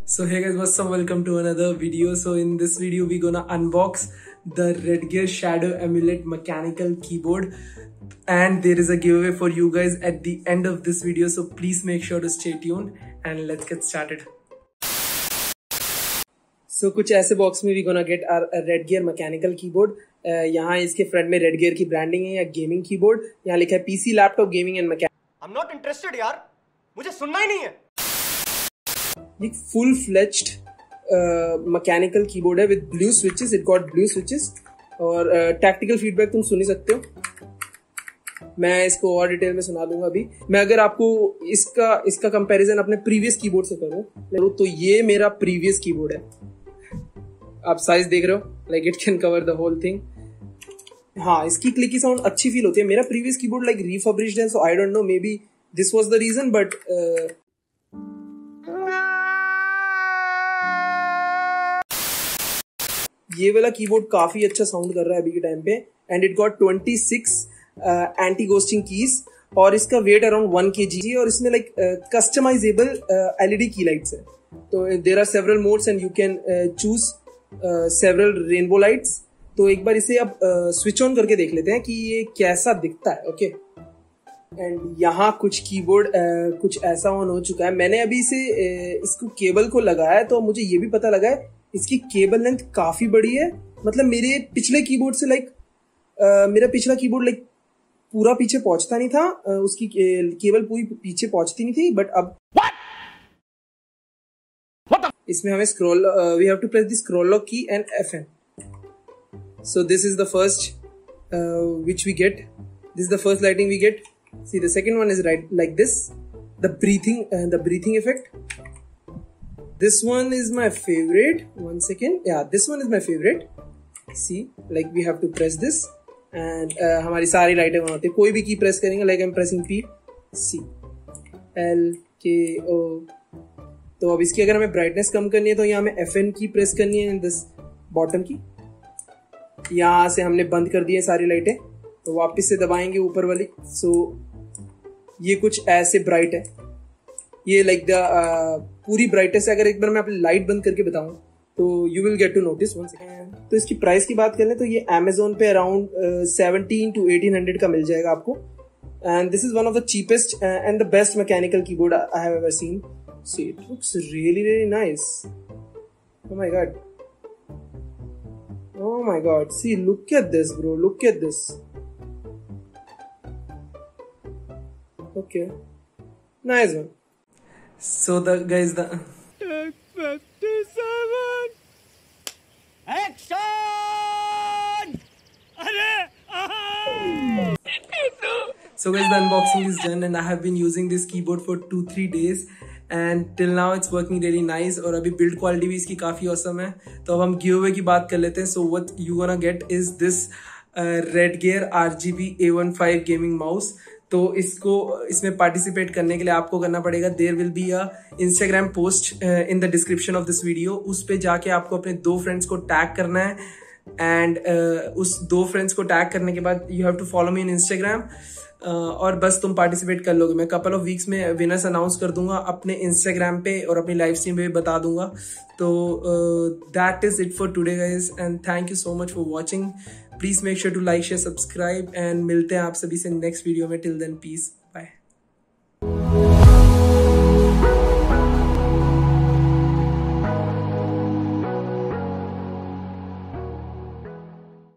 So hey guys, what's up? Welcome to another video. So in this video we're gonna unbox the Redgear Shadow Amulet mechanical keyboard, and there is a giveaway for you guys at the end of this video, so please make sure to stay tuned and let's get started. So कुछ ऐसे box में we're gonna get our Redgear mechanical keyboard. यहाँ इसके front में Redgear की branding है या gaming keyboard. यहाँ लिखा है PC laptop gaming and mechanical. I'm not interested यार, मुझे सुनना ही नहीं है. एक फुल फ्लेज्ड मैकेनिकल कीबोर्ड है with blue switches. It got blue switches और टैक्टिकल फीडबैक तुम सुन ही सकते हो. मैं इसको और डिटेल में सुना दूंगा अभी. मैं अगर आपको इसका कंपैरिजन अपने प्रीवियस कीबोर्ड से करूं तो ये मेरा प्रीवियस कीबोर्ड है. आप साइज देख रहे हो, like it can cover the whole thing. हाँ, इसकी क्लिकी साउंड अच्छी फील होती है. मेरा प्रीवियस कीबोर्ड लाइक रिफर्बिश्ड है, so I don't know, maybe this was the reason, but ये वाला कीबोर्ड काफी अच्छा साउंड कर रहा है अभी के टाइम पे. And it got 26 anti ghosting keys और इसका वेट अराउंड 1 kg और इसमें लाइक कस्टमाइजेबल एलईडी की लाइट्स है. तो there are several modes and you can choose several rainbow lights. तो एक बार इसे आप स्विच ऑन करके देख लेते हैं कि ये कैसा दिखता है. ओके, एंड यहाँ कुछ कीबोर्ड कुछ ऐसा ऑन हो चुका है. मैंने अभी इसको केबल को लगाया तो मुझे ये भी पता लगा है इसकी केबल लेंथ काफी बड़ी है. मतलब मेरे पिछले कीबोर्ड से मेरा पिछला कीबोर्ड पूरा पीछे पहुंचता नहीं था. उसकी केबल पूरी पीछे पहुंचती नहीं थी. बट अब इसमें हमें scroll we have to press the scroll lock key and FN. So this is the first which we get. This is the first lighting we get. See, the second one is right like this. The breathing effect. This one is my favorite. One second. Yeah, this one is my favorite. See, like we have to press this and हमारी सारी लाइटें on होती है. कोई भी की press करेंगे, like I'm pressing P, C, L, K, O. तो अब इसकी अगर हमें ब्राइटनेस कम करनी है तो यहाँ हमें FN की प्रेस करनी है. दिस बॉटम की यहाँ से हमने बंद कर दी है सारी लाइटें. तो वापस से दबाएंगे ऊपर वाली. सो ये कुछ ऐसे ब्राइट है. ये लाइक द पूरी ब्राइटनेस है. अगर एक बार मैं अपनी लाइट बंद करके बताऊं तो you will get to notice. One second. तो इसकी प्राइस की बात करें तो ये Amazon पे अराउंड 1700 to 1800 का मिल जाएगा आपको. And this is one of the cheapest and the best mechanical keyboard I have ever seen. See, it looks really nice. Oh my god, oh my god, see, look at this bro, look at this. Okay, nice one. So the guys, the Action! So guys, the unboxing is done and I have been using this keyboard for 2-3 days and till now it's working really nice. और अभी build quality भी इसकी काफी awesome है. तो अब हम giveaway की बात कर लेते हैं. So what you gonna get is this Redgear RGB A15 gaming mouse. तो इसमें पार्टिसिपेट करने के लिए आपको करना पड़ेगा, there will be a Instagram post in the description of this video. उस पे जाके आपको अपने 2 फ्रेंड्स को टैग करना है एंड उस 2 फ्रेंड्स को टैग करने के बाद you have to follow me in Instagram. और बस तुम पार्टिसिपेट कर लोगे. मैं कपल ऑफ वीक्स में विनर्स अनाउंस कर दूंगा अपने इंस्टाग्राम पे और अपनी लाइव स्ट्रीम पे भी बता दूंगा. तो that is it for today guys and thank you so much for watching. Please make sure to like, share, subscribe and मिलते हैं आप सभी से नेक्स्ट वीडियो में. Till then, piece.